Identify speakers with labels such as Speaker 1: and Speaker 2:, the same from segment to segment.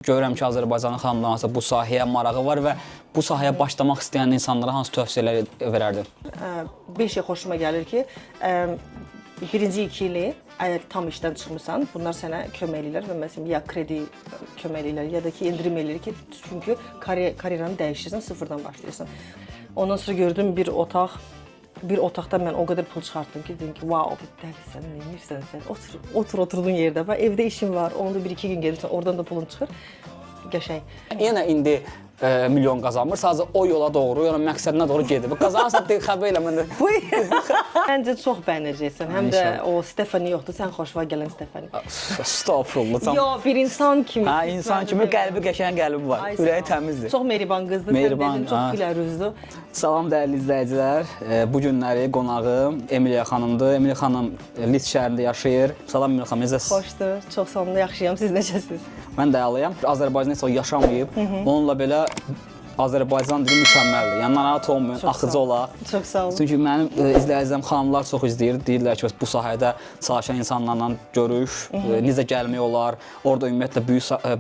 Speaker 1: Görürəm ki, Azərbaycanın xanımlarına bu sahəyə marağı var və bu sahəyə başlamaq istəyən insanlara hansı tövsiyələr verərdin?
Speaker 2: Bir şey xoşuma gəlir ki, birinci 2 ili əgər tam işdən çıxmısan, bunlar sənə kömək edirlər və məsələn ya kredi kömək edirlər, ya da ki endirim edir ki, çünki karyeranı dəyişirsən, sıfırdan başlayırsan. Ondan sonra gördüm bir otaqda mən o qədər pul çıxartdım ki, dedim ki, wow, dəlisən, nə edirsən sən? Oturduğun yerdə. Evdə işim var, onu da 1-2 gün gedirsən, oradan da pulun çıxır. Qəşəng.
Speaker 1: Yenə indi milyon qazanmır, sadəcə o yola doğru, yəni məqsədinə doğru gedir. Qazanırsan deyə xəbər elə məndə.
Speaker 2: Məncə çox bəyənəcəksən. Həm də o Stefani yoxdur, sən xoşuma gələn Stefani.
Speaker 1: Estağfurullah.
Speaker 2: Yox, bir insan kimi.
Speaker 1: Hə, insan kimi qəlbi qəşəng qəlbi var. Ürəyi təmizdir.
Speaker 2: Çox mehriban qızdır.
Speaker 1: Mehriban,
Speaker 2: çox gülər üzlü.
Speaker 1: Salam dəyərli izləyicilər. Bu günləri qonağım Emiliya xanımdır. Emiliya xanım Lis şəhərində yaşayır. Salam Emiliya xanım, necəsiz?
Speaker 2: Xoşdur, çox sağ olun, yaxşıyam. Siz necəsiz?
Speaker 1: Mən də əlayam. Azərbaycanda heç yaşamayıb. Onunla belə Azərbaycan dili mükəmməldir. Yəni narahat olmayın, axıcı olaq.
Speaker 2: Çox sağ olun.
Speaker 1: Çünki mənim izləyicim xanımlar çox izləyir. Deyirlər ki, bu sahədə çalışan insanlarla görüş, necə gəlmək olar, orada ümumiyyətlə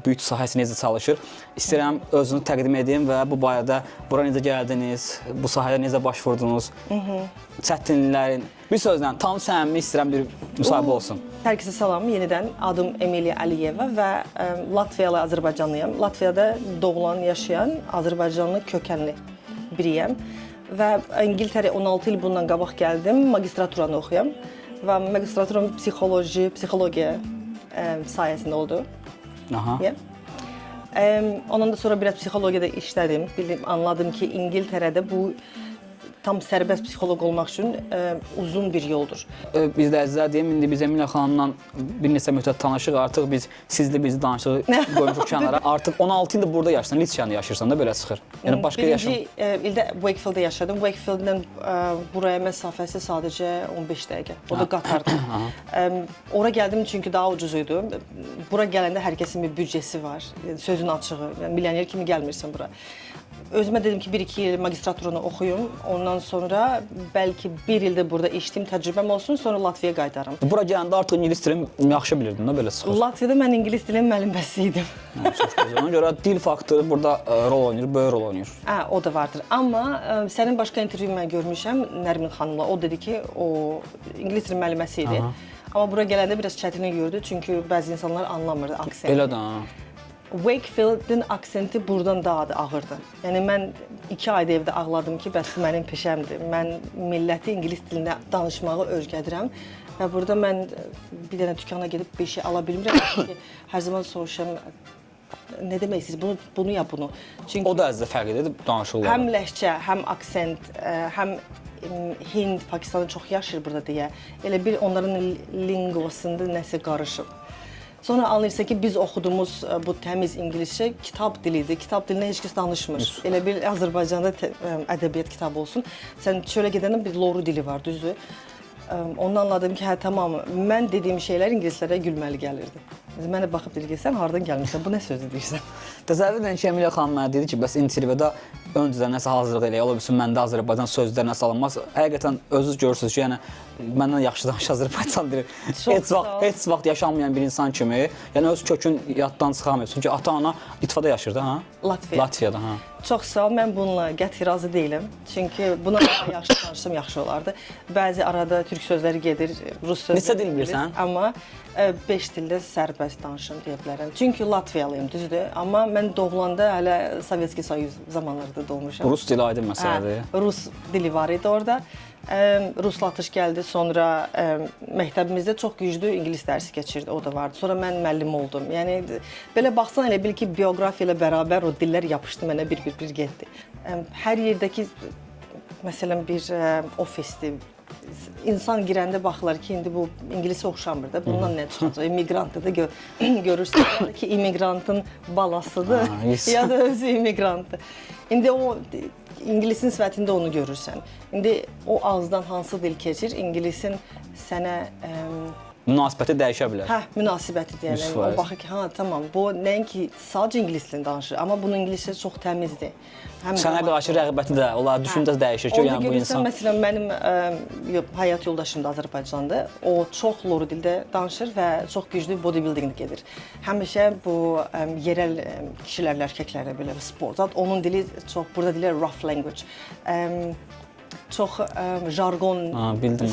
Speaker 1: böyük sahəsi necə çalışır. İstəyirəm özünü təqdim edeyim və bu barədə bura necə gəldiniz, bu sahədə necə baş vurdunuz, çətinliklərin, bir sözlə tam səmimi istəyirəm bir müsahibə olsun.
Speaker 2: Hər kəsə salam, yenidən adım Emiliya Əliyeva və Latviyalı Azərbaycanlıyam. Latviyada doğulan, yaşayan Azərbaycanlı kökənli biriyəm və İngiltərə 16 il bundan qabaq gəldim, magistraturanı oxuyam və magistraturam psixologiya sayəsində oldu.
Speaker 1: Aha.
Speaker 2: Ondan da sonra biraz psixologiyada işlədim, anladım ki, İngiltərədə bu tam sərbəst psixoloq olmaq üçün uzun bir yoldur.
Speaker 1: İzləyicilər deyim, indi biz Emiliya xanımla bir neçə müddət tanışıq, artıq biz bizi danışığı qoymuşuq kənara. Artıq 16 ildir burada yaşırsan, Lis şəhərində yaşayırsan da belə çıxır. Yəni başqa yaşam.
Speaker 2: Birinci ildə Wakefielddə yaşadım. Wakefielddən buraya məsafəsi sadəcə 15 dəqiqə. O da qatardır. Ora gəldim çünki daha ucuz idi. Bura gələndə hər kəsin bir büdcəsi var, sözün açığı. Yəni milyoner kimi gəlmirsən bura. Özümə dedim ki, 1-2 il magistraturanı oxuyum, ondan sonra bəlkə 1 ildə burada işləyim, təcrübəm olsun, sonra Latviyaya qayıdarım.
Speaker 1: Bura gələndə artıq ingilis dilini yaxşı bilirdin, də belə çıxır.
Speaker 2: Latviyada mən ingilis dilinin müəlliməsi idim.
Speaker 1: Çox gözəl. Ona görə dil faktoru burada rol oynayır, böyük rol oynayır.
Speaker 2: O da vardır. Amma sənin başqa intervyu mən görmüşəm Nərmin xanımla. O dedi ki, o ingilis dilinin müəlliməsi idi. Amma bura gələndə biraz çətinlik gördü, çünki bəzi insanlar anlamırdı aksenti.
Speaker 1: Elə də.
Speaker 2: Wakefield'in aksenti buradan daha da ağırdı. Yəni mən 2 ayda evdə ağladım ki, bəs bu mənim peşəmdir. Mən milləti ingilis dilində danışmağı öyrədirəm və burada mən bir dənə dükana gedib bir şey ala bilmirəm ki, hər zaman soruşam nə demək istəyirsiniz? Bunu ya bunu. Çünki
Speaker 1: o da əzdə fərq edir danışıqlar.
Speaker 2: Həm ləhcə, həm aksent, həm Hind, Pakistanı çox yaşayır burada deyə. Elə bir onların lingvasında nəsə qarışıb. Sonra anlayırsan ki, biz oxuduğumuz bu təmiz ingiliscə kitab dilidir. Kitab dilində heç kəs danışmır. Elə bir Azərbaycanda ədəbiyyat kitabı olsun. Sən çölə gedəndə bir loru dili var, düzdür? Ondan anladım ki, hə, tamam, mən dediyim şeylər ingilislərə gülməli gəlirdi. Mənə baxıb dedi ki, sən hardan gəlmirsən, bu nə sözdür deyirsən?
Speaker 1: Təsəvvür edin ki, Emiliya xanım mənə dedi ki, bəs intervyuda öncədən nəsə hazırlıq eləyə, ola bilsin məndə Azərbaycan sözlərə salınmaz. Həqiqətən özünüz görürsünüz ki, yəni məndən yaxşı danışır Azərbaycan dili. Heç vaxt yaşanmayan bir insan kimi, yəni öz kökün yaddan çıxamıyor. Çünki ata-ana Litvada yaşayır da, ha? Latviyada, ha.
Speaker 2: Çox sağ ol, mən bununla qəti razı deyiləm. Çünki buna yaxşı danışsam yaxşı olardı. Bəzi arada türk sözləri gedir, rus sözləri.
Speaker 1: Neçə dil bilirsən?
Speaker 2: Amma 5 dildə sərbəst danışım deyə bilərəm. Çünki Latviyalıyım, düzdür? Amma mən doğulanda hələ Sovetski Soyuz zamanlarında doğmuşam.
Speaker 1: Rus dili aydın məsələdir.
Speaker 2: Rus dili var idi orada. Ruslatış gəldi, sonra məktəbimizdə çox güclü ingilis dərsi keçirdi, o da vardı. Sonra mən müəllim oldum. Yəni belə baxsan elə bil ki, bioqrafiya ilə bərabər o dillər yapışdı mənə bir getdi. Hər yerdəki məsələn bir ofisdir. İnsan girəndə baxırlar ki, indi bu ingilisə oxşamır da, bundan nə çıxacaq? İmmigrantdır da görürsən ki, immigrantın balasıdır ya da özü immigrantdır. İndi o ingilisin sifətində onu görürsən. İndi o ağızdan hansı dil keçir, ingilisin sənə
Speaker 1: Münasibəti dəyişə bilər.
Speaker 2: Hə, münasibəti deyəlim.
Speaker 1: 100%.
Speaker 2: O baxır ki, hə, tamam, bu nəinki sadəcə ingilis dilində danışır, amma bunun ingiliscə çox təmizdir.
Speaker 1: Sənə qarşı rəğbəti də, onlar düşüncəsi dəyişir ki, yəni bu insan.
Speaker 2: Məsələn, mənim həyat yoldaşım da Azərbaycandır. O çox loru dildə danışır və çox güclü bodybuilding gedir. Həmişə bu yerel kişilərlə, erkəklərlə belə sport. Onun dili çox, burada deyirlər rough language. Çox jargon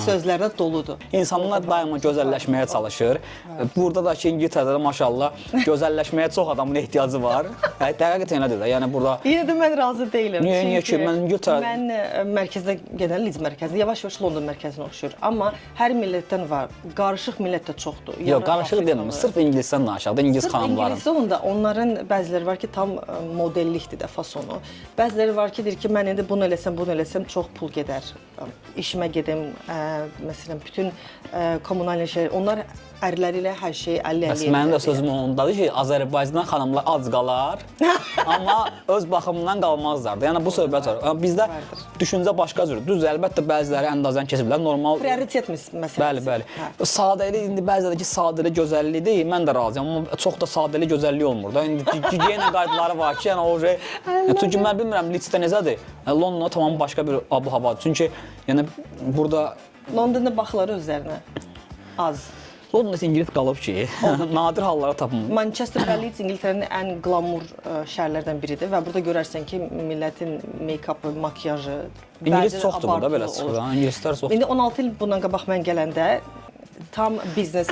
Speaker 2: sözlərlə doludur.
Speaker 1: İnsanlar daima gözəlləşməyə çalışır. Burada da ki, İngiltərədə maşallah gözəlləşməyə çox adamın ehtiyacı var. Həqiqətən elədir də. Yəni burada
Speaker 2: Yenə də mən razı deyiləm.
Speaker 1: Niyə ki, mən İngiltərə
Speaker 2: mərkəzdə gedən Leeds mərkəzində yavaş-yavaş London mərkəzinə oxşuyur. Amma hər millətdən var. Qarışıq millət də çoxdur.
Speaker 1: Yox, qarışıq deyiləm. Sırf ingilisdən danışaq da, ingilis xanımların.
Speaker 2: Sırf ingilis onda onların bəziləri var ki, tam modellikdir də fasonu. Bəziləri var ki, deyir ki, mən indi bunu eləsəm çox pul gedər. İşimə gedim, məsələn, bütün kommunal şeylər, onlar ərləri ilə hər şey 50-50.
Speaker 1: Mənim də sözüm ondadır ki, Azərbaycandan xanımlar ac qalar, amma öz baxımından qalmazlar da. Yəni bu söhbət var. Bizdə düşüncə başqa cür. Düz, əlbəttə bəziləri əndazən keçiblər, normal.
Speaker 2: Prioritet məsələsi.
Speaker 1: Bəli, bəli. Sadəlik, indi bəziləri ki, sadəlik gözəlliyi deyil, mən də razıyam, amma çox da sadəlik gözəlliyi olmur da. İndi gigiyena qaydaları var ki, yəni o şey. Çünki mən bilmirəm, Leedsdə necədir? Londonda tamam başqa bir abu-havadır. Çünki yəni burada
Speaker 2: Londonda baxırlar özlərinə az.
Speaker 1: Londonda İngilis qalıb ki, nadir hallara tapılır.
Speaker 2: Manchester və Leeds İngiltərənin ən qlamur şəhərlərdən biridir və burada görərsən ki, millətin make-upı, makyajı
Speaker 1: İngilis çoxdur burada belə çıxır. İngilislər çoxdur.
Speaker 2: İndi 16 il bundan qabaq mən gələndə tam biznes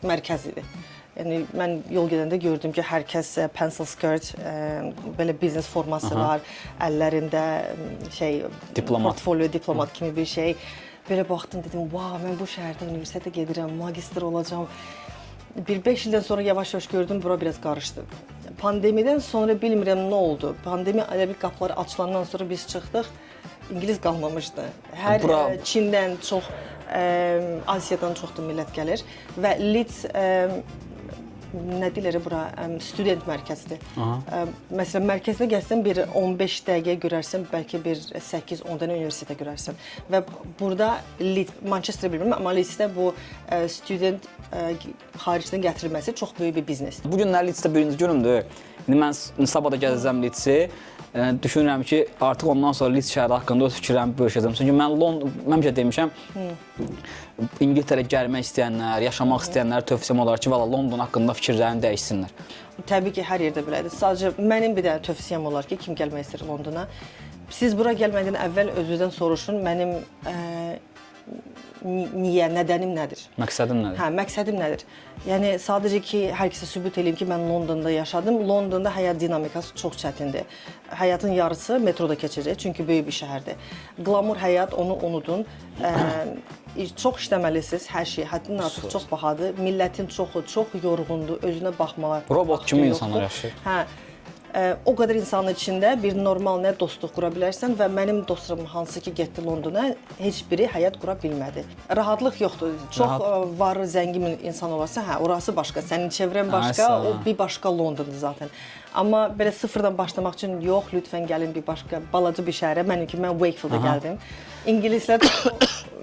Speaker 2: mərkəzidir. Yəni mən yol gedəndə gördüm ki, hər kəs pencil skirt, belə biznes forması var, əllərində portfolio, diplomat kimi bir şey. Belə baxdım, dedim, vau, mən bu şəhərdə universitetə gedirəm, magistr olacağam. Bir 5 ildən sonra yavaş-yavaş gördüm, bura biraz qarışdı. Pandemiyadan sonra bilmirəm nə oldu. Pandemiya elə bir qapıları açılandan sonra biz çıxdıq, İngilis qalmamışdı. Hər Çindən çox, Asiyadan çox da millət gəlir və Leeds nə deyirlər bura, student mərkəzidir. Məsələn, mərkəzdə gəlsən bir 15 dəqiqə görərsən, bəlkə bir 8-10 dənə universitetə görərsən. Və burada Manchester bilmirəm, amma Leedsdə bu student xaricdən gətirilməsi çox böyük bir biznesdir.
Speaker 1: Bu günlər Leedsdə birinci günümdür. İndi mən sabah da gəzəcəm Leedsi. Düşünürəm ki, artıq ondan sonra Leeds şəhəri haqqında öz fikirlərimi bölüşəcəm. Çünki mən həmişə demişəm, İngiltərə gəlmək istəyənlər, yaşamaq istəyənlər tövsiyəm olar ki, valla London haqqında fikirlərini dəyişsinlər.
Speaker 2: Təbii ki, hər yerdə belədir. Sadəcə mənim bir dənə tövsiyəm olar ki, kim gəlmək istəyir Londona, siz bura gəlmədən əvvəl özünüzdən soruşun, mənim niyə, nədənim nədir?
Speaker 1: Məqsədim nədir?
Speaker 2: Hə, məqsədim nədir? Yəni sadəcə ki, hər kəsə sübut edeyim ki, mən Londonda yaşadım. Londonda həyat dinamikası çox çətindir. Həyatın yarısı metroda keçəcək, çünki böyük bir şəhərdir. Qlamur həyat, onu unudun. Çox işləməlisiniz, hər şey həddindən artıq çox bahadır. Millətin çoxu çox yorğundur, özünə baxmağa.
Speaker 1: Robot kimi insanlar yaşayır.
Speaker 2: Hə. O qədər insanın içində bir normal nə dostluq qura bilərsən və mənim dostlarım hansı ki getdi Londona, heç biri həyat qura bilmədi. Rahatlıq yoxdur. Çox var, zəngin insan olarsa, hə, orası başqa, sənin çevrən başqa, o bir başqa Londondur zaten. Amma belə sıfırdan başlamaq üçün yox, lütfən gəlin bir başqa balaca bir şəhərə. Mənimki mən Wakefield-a gəldim. İngilislər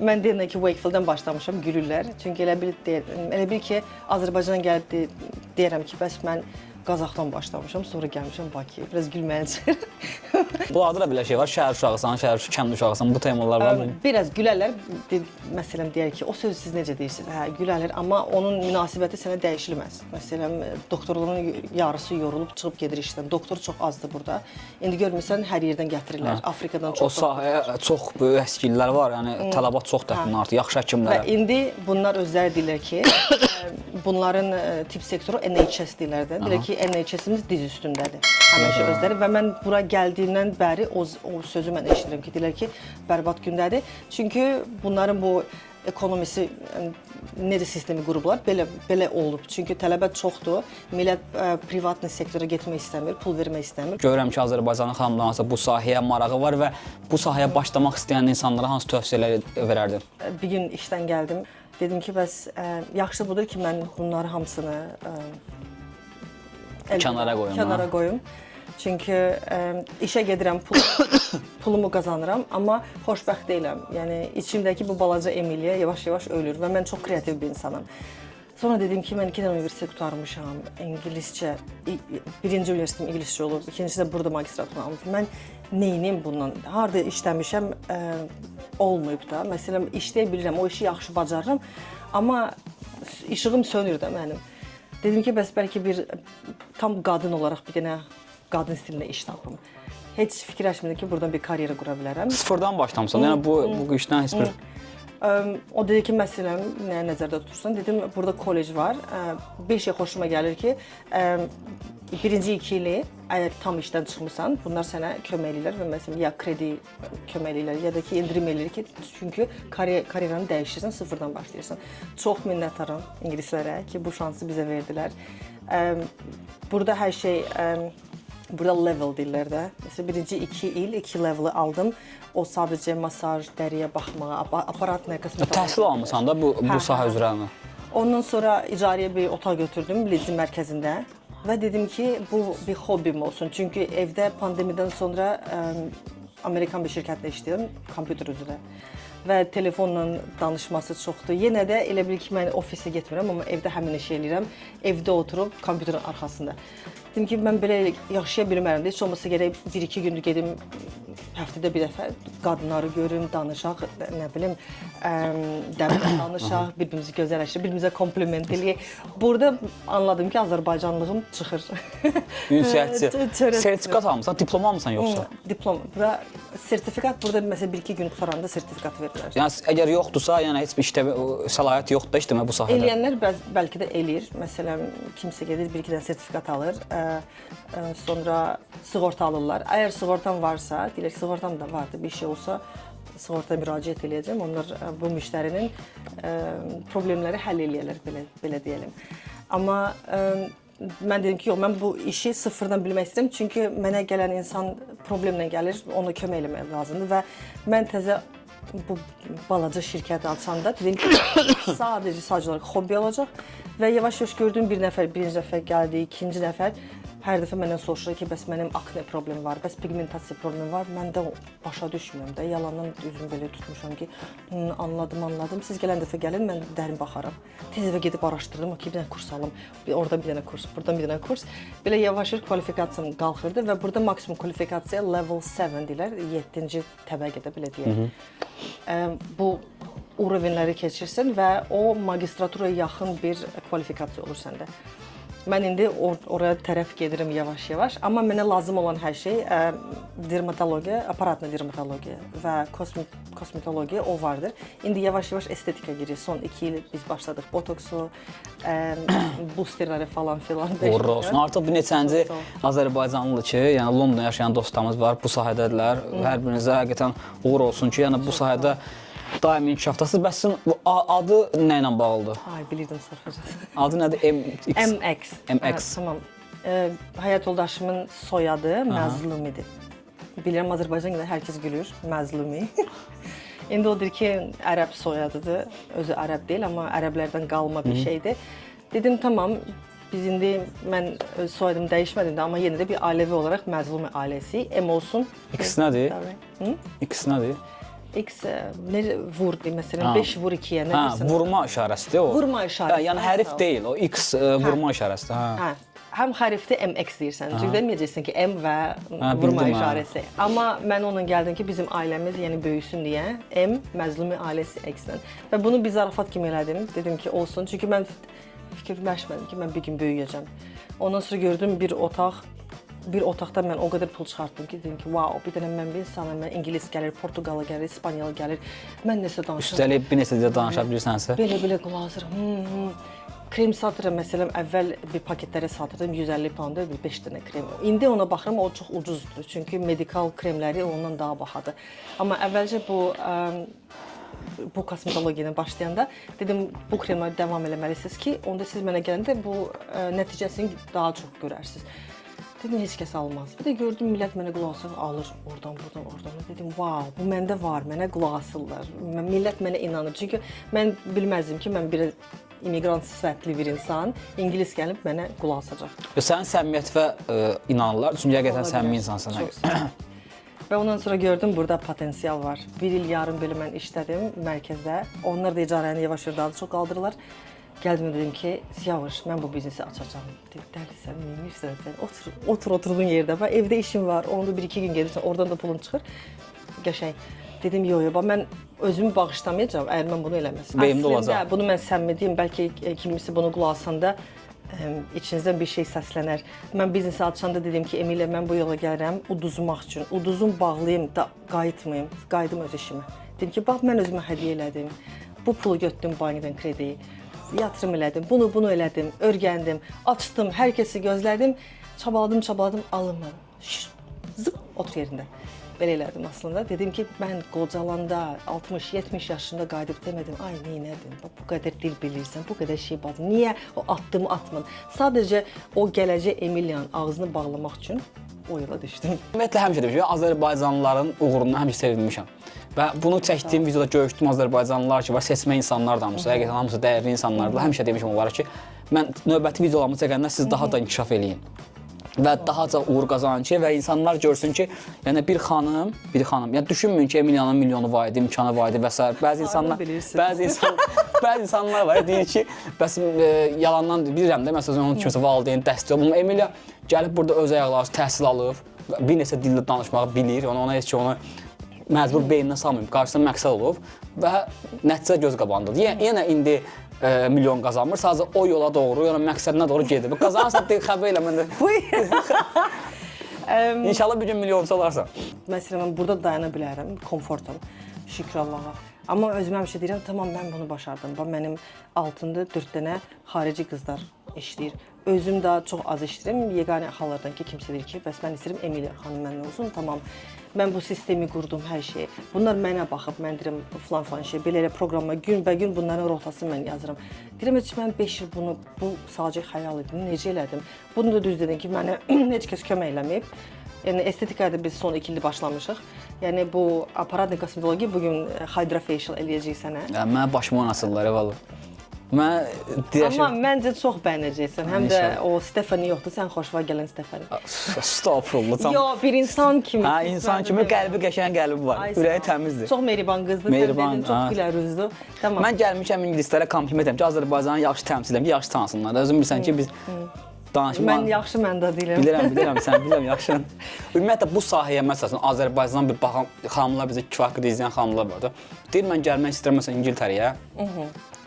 Speaker 2: mən deyirəm ki, Wakefield-dan başlamışam, gülürlər. Çünki elə bil ki, Azərbaycana gəlib deyirəm ki, bəs mən Qazaxdan başlamışam, sonra gəlmişəm Bakıya. Biraz gülməyə çıxır.
Speaker 1: Bunlarda da belə şey var, şəhər uşağısan, kənd uşağısan, bu temalar var mı?
Speaker 2: Biraz gülərlər, məsələn deyər ki, o sözü siz necə deyirsiniz? Hə, gülərlər, amma onun münasibəti sənə dəyişilməz. Məsələn, doktorluğun yarısı yorulub çıxıb gedir işdən. Doktor çox azdır burada. İndi görmürsən, hər yerdən gətirirlər, Afrikadan çox.
Speaker 1: O sahəyə çox böyük əskillər var, yəni tələbat çox təxmin artıq, yaxşı həkimlərə.
Speaker 2: Və indi bunlar özləri deyirlər ki, bunların tibb sektoru NHS deyirlər də. Deyirlər ki, NHS-imiz diz üstündədir. Həmişə özləri və mən bura gəldiyimdən bəri o sözü mən eşidirəm ki, deyirlər ki, bərbad gündədir. Çünki bunların bu ekonomisi necə sistemi qurublar, belə olub. Çünki tələbət çoxdur, millət privat sektora getmək istəmir, pul vermək istəmir.
Speaker 1: Görürəm ki, Azərbaycanın xanımlarınsa bu sahəyə marağı var və bu sahəyə başlamaq istəyən insanlara hansı tövsiyələr verərdin?
Speaker 2: Bir gün işdən gəldim, dedim ki, bəs yaxşı budur ki, mən bunları hamısını kənara qoyum Çünki işə gedirəm, pulumu qazanıram, amma xoşbəxt deyiləm. Yəni içimdəki bu balaca Emiliya yavaş-yavaş ölür və mən çox kreativ bir insanam. Sonra dedim ki, mən 2 dənə universitet qurtarmışam, ingiliscə, birinci universitetim ingiliscə olub, ikincisi də burada magistraturu almışam. Mən neyinim bundan? Harada işləmişəm, olmayıb da. Məsələn, işləyə bilirəm, o işi yaxşı bacarıram, amma işığım sönür də mənim. Dedim ki, bəs bəlkə bir tam qadın olaraq bir dənə qadın stilində iş tapım. Heç fikirləşmədim ki, buradan bir karyera qura bilərəm.
Speaker 1: Sıfırdan başlamısan, yəni bu işdən heç bir...
Speaker 2: O dedi ki, məsələn, nəyə nəzərdə tutursan? Dedim, burada kollec var. Bir şey xoşuma gəlir ki, birinci 2 ili əgər tam işdən çıxmısan, bunlar sənə kömək edirlər və məsələn, ya kredi kömək edirlər, ya da ki, endirim edir ki, çünki karyeranı dəyişirsən, sıfırdan başlayırsan. Çox minnətdaram ingilislərə ki, bu şansı bizə verdilər. Burada hər şey, burada level deyirlər də. Məsələn, birinci 2 il, 2 leveli aldım. O sadəcə masaj, dəriyə baxmağa, aparatla, kosmetologiya.
Speaker 1: Təhsil almısan da bu sahə üzrə mi?
Speaker 2: Ondan sonra icarəyə bir otaq götürdüm Lidl mərkəzində və dedim ki, bu bir hobbim olsun. Çünki evdə pandemiyadan sonra Amerikan bir şirkətdə işləyirəm, kompüter üzrə. Və telefonla danışması çoxdur. Yenə də elə bil ki, mən ofisə getmirəm, amma evdə həmin işi eləyirəm. Evdə oturub kompüterin arxasında. Dedim ki, mən belə yaşaya bilmərəm. Heç olmasa gərək 1-2 gündür gedim, həftədə bir dəfə qadınları görüm, danışaq, nə bilim, danışaq, bir-birimizi gözəlləşdirək, bir-birimizə kompliment eləyək. Burada anladım ki, Azərbaycanlığım çıxır.
Speaker 1: Ünsiyyətçi. Sertifikat almısan, diplom almısan yoxsa?
Speaker 2: Diplom. Sertifikat burada məsələn 1-2 gün qutaranda sertifikat verirlər.
Speaker 1: Yəni əgər yoxdursa, yəni heç bir işdə səlahiyyət yoxdur da işləmə bu sahədə.
Speaker 2: Eləyənlər bəlkə də eləyir. Məsələn, kimsə gedir 1-2 dənə sertifikat alır, sonra sığorta alırlar. Əgər sığortan varsa, deyirlər ki, sığortam da vardı, bir şey olsa sığortaya müraciət edəcəm. Onlar bu müştərinin problemləri həll eləyirlər, belə deyəlim. Amma mən dedim ki, yox, mən bu işi sıfırdan bilmək istəyirəm. Çünki mənə gələn insan problemlə gəlir, ona kömək eləmək lazımdır və mən təzə bu balaca şirkəti açanda dedim ki, sadəcə olaraq hobbi olacaq və yavaş-yavaş gördüyüm bir nəfər, birinci nəfər gəldi, ikinci nəfər hər dəfə məndən soruşur ki, bəs mənim akne problemi var, bəs pigmentasiya problemi var. Mən də başa düşmürəm də, yalandan üzüm belə tutmuşam ki, anladım. Siz gələn dəfə gəlin, mən dərin baxaram. Tez evə gedib araşdırdım ki, bir dənə kurs alım, orada bir dənə kurs, buradan bir dənə kurs. Belə yavaş-yavaş kvalifikasiyam qalxırdı və burada maksimum kvalifikasiya level 7 deyirlər, 7-ci təbəqədə belə deyək. Bu urovenləri keçirsən və o magistraturaya yaxın bir kvalifikasiya olur səndə. Mən indi oraya tərəf gedirəm yavaş-yavaş, amma mənə lazım olan hər şey dermatologiya, aparatlı dermatologiya və kosmetologiya o vardır. İndi yavaş-yavaş estetika girir. Son 2 il biz başladıq botoksu, boosterləri falan filan.
Speaker 1: Uğurlu olsun. Artıq bir neçənci Azərbaycanlı ki, yəni Londonda yaşayan dostlarımız var, bu sahədədirlər. Hər birinizə həqiqətən uğur olsun ki, yəni bu sahədə daimi inkişafdasınız. Bəs sizin adı nə ilə bağlıdır?
Speaker 2: Ay, bilirdim soruşacaqsın.
Speaker 1: Adı nədir?
Speaker 2: MX.
Speaker 1: MX.
Speaker 2: Tamam. Həyat yoldaşımın soyadı Məzlumidir. Bilirəm, Azərbaycan qədər hər kəs gülür. Məzlumi. İndi odur ki, ərəb soyadıdır. Özü ərəb deyil, amma ərəblərdən qalma bir şeydir. Dedim, tamam. Biz indi, mən soyadımı dəyişmədim də, amma yenə də bir ailəvi olaraq Məzlumi ailəsi. M olsun.
Speaker 1: X nədir? X nədir?
Speaker 2: X vurdu məsələn 5 vur 2-yə nə deyirsən?
Speaker 1: Vurma işarəsidir o.
Speaker 2: Vurma işarəsi.
Speaker 1: Yəni hərf deyil, o X vurma işarəsidir.
Speaker 2: Hə. Həm hərfdə MX deyirsən. Çünki deməyəcəksən ki, M və vurma işarəsi. Amma mən onunla gəldim ki, bizim ailəmiz, yəni böyüsün deyə M Məzlumi ailəsi X-lə. Və bunu bir zarafat kimi elədim. Dedim ki, olsun. Çünki mən fikirləşmədim ki, mən bir gün böyüyəcəm. Ondan sonra gördüm bir otaqda mən o qədər pul çıxartdım ki, dedim ki, wow, bir dənə mən bir insanım, mən ingilis gəlir, Portuqalı gəlir, İspanyalı gəlir, mən nəsə danışıram.
Speaker 1: Üstəlik bir neçə də danışa bilirsənsə.
Speaker 2: Belə qulaq asıram. Krem satıram, məsələn, əvvəl bir paketlərə satırdım, 150 poundda 5 dənə krem. İndi ona baxıram, o çox ucuzdur, çünki medikal kremləri ondan daha bahadır. Amma əvvəlcə bu kosmetologiya ilə başlayanda dedim, bu kremləri davam eləməlisiniz ki, onda siz mənə gələndə bu nəticəsini daha çox görərsiniz. Dedim, heç kəs almaz. Bir də gördüm, millət mənə qulaq asır, alır oradan. Dedim, wow, bu məndə var, mənə qulaq asırlar. Millət mənə inanır. Çünki mən bilməzdim ki, mən bir immiqrant sifətli bir insan, ingilis gəlib mənə qulaq asacaq.
Speaker 1: Sənin səmimiyyət və inanırlar. Çünki həqiqətən səmimi insansan.
Speaker 2: Və ondan sonra gördüm burada potensial var. 1 il yarım belə mən işlədim mərkəzdə. Onlar da icarəni yavaş-yavaş daha çox qaldırırlar. Gəldim dedim ki, Siyavuş, mən bu biznesi açacağam. Dəlisən, neymişsən sən? Oturduğun yerdə. Evdə işim var, onda 1-2 gün gedirsən, oradan da pulun çıxır. Qəşəng. Dedim, yox, mən özümü bağışlamayacağam, əgər mən bunu eləməsəm.
Speaker 1: Beyimdə olacaq.
Speaker 2: Bunu mən səmimi deyim, bəlkə kimisi bunu qulaq asanda içinizdən bir şey səslənər. Mən biznesi açanda dedim ki, Emilə, mən bu yola gəlirəm uduzmaq üçün. Uduzum bağlayım da qayıtmayım, qayıdım öz işimə. Dedim ki, bax, mən özümə hədiyyə elədim. Bu pulu götürdüm bankadan krediyi. Yatırım elədim, bunu elədim, örgəndim, açdım, hər kəsi gözlədim, çabaladım, alınmadım. Zıp, otur yerində. Belə elədim aslında. Dedim ki, mən qocalanda 60-70 yaşında qayıdıb demədim, ay neynədim, bu qədər dil bilirsən, bu qədər şey bazdın, niyə o atdımı atmadın? Sadəcə o gələcək Emiliyanın ağzını bağlamaq üçün o yola düşdüm.
Speaker 1: Ümumiyyətlə həmişə demişəm, Azərbaycanlıların uğruna həmişə sevinmişəm. Və bunu çəkdiyim videoda görüşdüm Azərbaycanlılar ki, var, seçmə insanlar da hamısı, həqiqətən hamısı dəyərli insanlardır. Həmişə demişəm onlara ki, mən növbəti videolarımı çəkəndə siz daha da inkişaf eləyin. Və daha çox uğur qazanın ki, və insanlar görsün ki, yəni bir xanım, yəni düşünməyin ki, Emiliyanın milyonu var idi, imkanı var idi və s. Bəzi insanlar var, deyir ki, bəs yalandan bilirəm də, məsələn, onun kimsə valideyn dəstək olub. Emiliya gəlib burada öz ayaqları təhsil alıb, bir neçə dildə danışmağı bilir, ona heç ki, onu məcbur beyninə salmayıb, qarşısında məqsəd olub və nəticə göz qabağındadır. Yenə indi milyon qazanmır, sadəcə o yola doğru, yəni məqsədinə doğru gedir. Qazanırsan, xəbər elə məndə. İnşallah bir gün milyonçu olarsan.
Speaker 2: Məsələn, mən burada dayana bilərəm, komfortam, şükür Allaha. Amma özümə həmişə deyirəm, tamam, mən bunu başardım. Mənim altında 4 dənə xarici qızlar işləyir. Özüm də çox az işləyirəm. Yeganə hallardan ki, kimsə deyir ki, bəs mən istəyirəm Emiliya xanım mənlə olsun, tamam. Mən bu sistemi qurdum, hər şeyi. Bunlar mənə baxıb, mən deyirəm, falan şey, belə elə proqramma, günbəgün bunların rotasını mən yazıram. Deyirəm, heç mən 5 il bunu, bu sadəcə xəyal edim, necə elədim? Bunu da düz dedin ki, mənə heç kəs kömək eləməyib. Yəni, estetikada biz son 2 ildir başlamışıq. Yəni, bu aparatlı kosmetologiya bugün hydrofacial eləyəcək sənə.
Speaker 1: Mənə başımı oynasınlar, valla.
Speaker 2: Amma məncə çox bəyənəcəksən. Həm də o Stefani yoxdur, sən xoşuma gələn Stefani.
Speaker 1: Stopfullu.
Speaker 2: Yox, bir insan kimi.
Speaker 1: Hə, insan kimi qəlbi qəşəng qəlbi var. Ürəyi təmizdir.
Speaker 2: Çox mehriban qızdır, sən dedin, çox gülər üzlü. Tamam.
Speaker 1: Mən gəlmişəm ingilislərə kompliment edirəm ki, Azərbaycanı yaxşı təmsil edirəm ki, yaxşı tanısınlar. Özün bilirsən ki, biz danışmaq...
Speaker 2: Mən yaxşı məndə deyiləm.
Speaker 1: Bilirəm, sən bilirəm, yaxşı. Ümumiyyətlə, bu sahəyə, məsələn, Azərbaycandan bir baxan xanımlar, bizə kifayət qədər izləyən xanımlar var da. Deyir, mən gəlmək istəyirəm, məsələn, İngiltərəyə.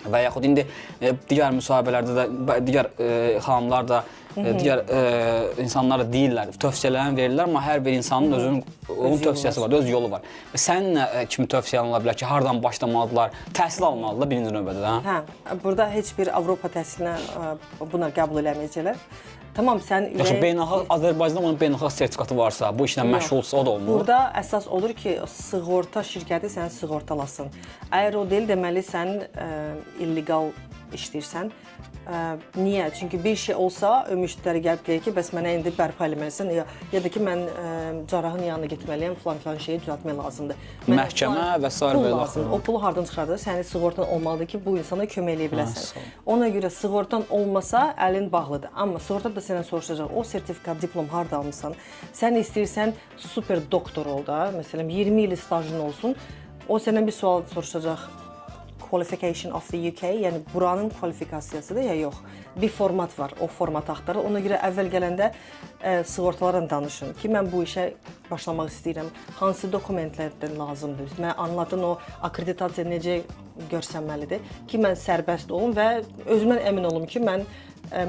Speaker 1: Və yaxud indi digər müsahibələrdə də, digər xanımlar da, digər insanlar da deyirlər, tövsiyələrini verirlər, amma hər bir insanın onun tövsiyəsi var, öz yolu var. Sən nə kimi tövsiyən ola bilər ki, hardan başlamalıdırlar, təhsil almalıdırlar birinci növbədə də?
Speaker 2: Hə, burada heç bir Avropa təhsilinə bunlar qəbul eləməyəcəklər. Tamam, sən
Speaker 1: Yaxşı, Azərbaycanda onun beynəlxalq sertifikatı varsa, bu işlə məşğulsa, o da olmur.
Speaker 2: Burada əsas olur ki, sığorta şirkəti səni sığortalasın. Əgər o deyil, deməli sən illegal işləyirsən. Niyə? Çünki bir şey olsa, müştəri gəlib deyir ki, bəs mənə indi bərpa eləməlisən, ya da ki, mən cərrahın yanına getməliyəm, filan şeyi düzəltmək lazımdır.
Speaker 1: Məhkəmə və s. belə.
Speaker 2: O pulu hardan çıxardır? Sənin sığortan olmalıdır ki, bu insana kömək eləyə biləsən. Ona görə sığortan olmasa, əlin bağlıdır. Amma sığorta da sənə soruşacaq, o sertifikat, diplom harda almışsan? Sən istəyirsən super doktor ol da, məsələn, 20 il stajın olsun, o sənə bir sual soruşacaq. Qualification of the UK, yəni buranın kvalifikasiyasıdır ya yox. Bir format var, o format axtarır. Ona görə əvvəl gələndə sığortalarla danışın ki, mən bu işə başlamaq istəyirəm. Hansı dokumentlərdən lazımdır? Mən anladın o akreditasiya necə görsənməlidir ki, mən sərbəst olum və özümdən əmin olum ki, mən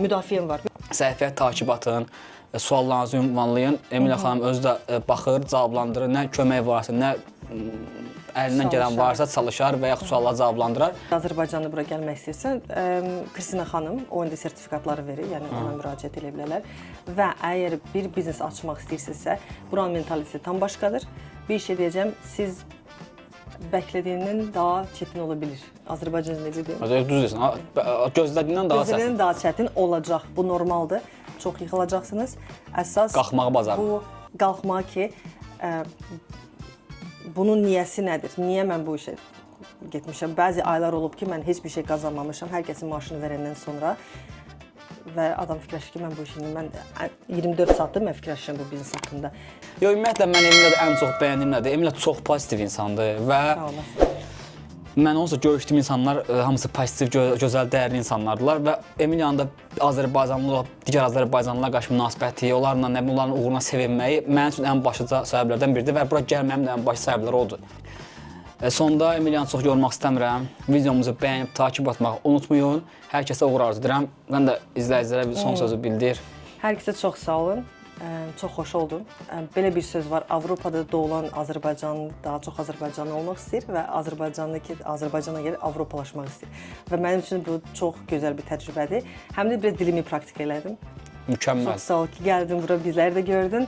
Speaker 2: müdafiəm var.
Speaker 1: Səhifəyə takib atın, suallarınızı ünvanlayın. Emiliya xanım özü də baxır, cavablandırır. Nə kömək varsa, nə əlindən gələn varsa çalışar və yaxud sualları cavablandırar.
Speaker 2: Azərbaycanlı bura gəlmək istəyirsən, Kristina xanım o indi sertifikatları verir, yəni ona müraciət edə bilərlər. Və əgər bir biznes açmaq istəyirsinizsə, buranın mentaliteti tam başqadır. Bir şey deyəcəm, siz bəklədiyindən daha çətin ola bilir. Azərbaycanlı necə deyim?
Speaker 1: Düz deyirsən, gözlədiyindən daha çətin.
Speaker 2: Gözlədiyindən daha çətin olacaq, bu normaldır. Çox yıxılacaqsınız. Əsas
Speaker 1: qalxmağı bacarın.
Speaker 2: Bu qalxmaq ki, bunun niyəsi nədir? Niyə mən bu işə getmişəm. Bəzi aylar olub ki, mən heç bir şey qazanmamışam, hər kəsin maaşını verəndən sonra. Və adam fikirləşir ki, mən bu işini, mən 24 saatdır mən fikirləşirəm bu biznes haqqında.
Speaker 1: Yo, ümumiyyətlə mən Emilə ən çox bəyəndiyim nədir? Emillə çox pozitiv insandır və
Speaker 2: Sağ olasın.
Speaker 1: mən onsuz görüşdüyüm insanlar hamısı pozitiv, gözəl, dəyərli insanlardılar və Emil yanında Azərbaycanlı, digər Azərbaycanlılara qarşı münasibəti, onlarla nə bilim, onların uğruna sevinməyi mənim üçün ən başlıca səbəblərdən biridir və bura gəlməyimin də ən baş səbəbləri odur. Sonda Emiliyanı çox yormaq istəmirəm. Videomuzu bəyənib takib etməyi unutmayın. Hər kəsə uğur arzu edirəm. Mən də izləyicilərə son sözü bildir.
Speaker 2: Hər kəsə çox sağ olun. Çox xoş oldum. Belə bir söz var. Avropada doğulan Azərbaycan daha çox Azərbaycanlı olmaq istəyir və Azərbaycana gəlib Avropalaşmaq istəyir. Və mənim üçün bu çox gözəl bir təcrübədir. Həm də biraz dilimi praktik elədim.
Speaker 1: Mükəmməl.
Speaker 2: Çox sağ ol ki, gəldin bura, bizləri də gördün.